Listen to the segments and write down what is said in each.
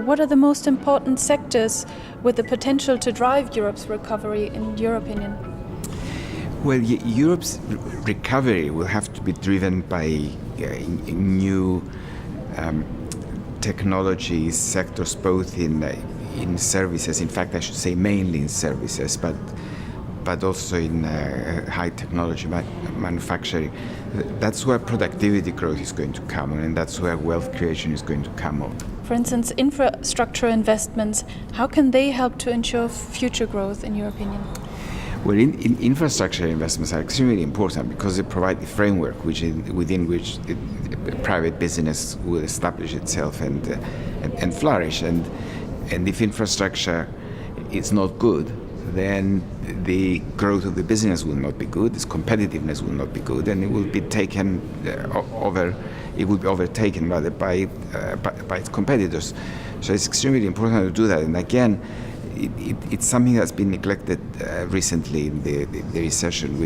what are the most important sectors with the potential to drive Europe's recovery, in your opinion? Well, Europe's recovery will have to be driven by new technology sectors, both in services. In fact, I should say mainly in services, but also in high technology manufacturing. That's where productivity growth is going to come, and that's where wealth creation is going to come up. For instance, infrastructure investments, how can they help to ensure future growth, in your opinion? Well, in infrastructure investments are extremely important because they provide the framework within which the private business will establish itself and flourish. And if infrastructure is not good, then the growth of the business will not be good, its competitiveness will not be good, and it will be taken over. It will be overtaken rather by its competitors. So it's extremely important to do that. And again, it's something that's been neglected recently in the recession.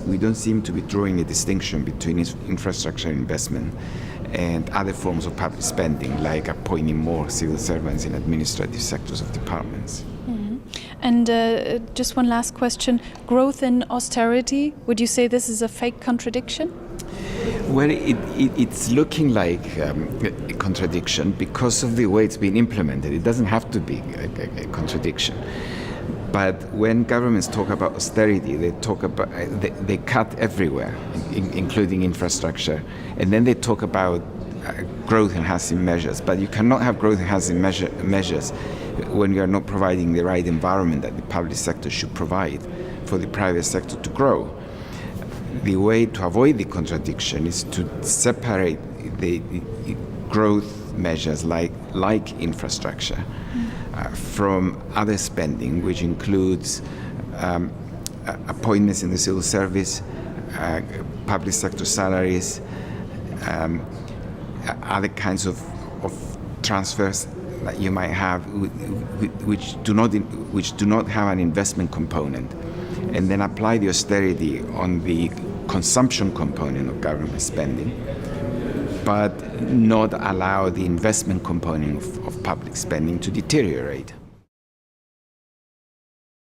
We don't seem to be drawing a distinction between infrastructure investment and other forms of public spending, like appointing more civil servants in administrative sectors of departments. Mm-hmm. And just one last question. Growth in austerity, would you say this is a fake contradiction? Well, it's looking like a contradiction because of the way it's been implemented. It doesn't have to be a contradiction. But when governments talk about austerity, they cut everywhere, including infrastructure, and then they talk about growth-enhancing measures. But you cannot have growth-enhancing measures when you are not providing the right environment that the public sector should provide for the private sector to grow. The way to avoid the contradiction is to separate the growth measures like infrastructure from other spending, which includes appointments in the civil service, public sector salaries, other kinds of transfers that you might have, which do not have an investment component, and then apply the austerity on the consumption component of government spending, but not allow the investment component of public spending to deteriorate.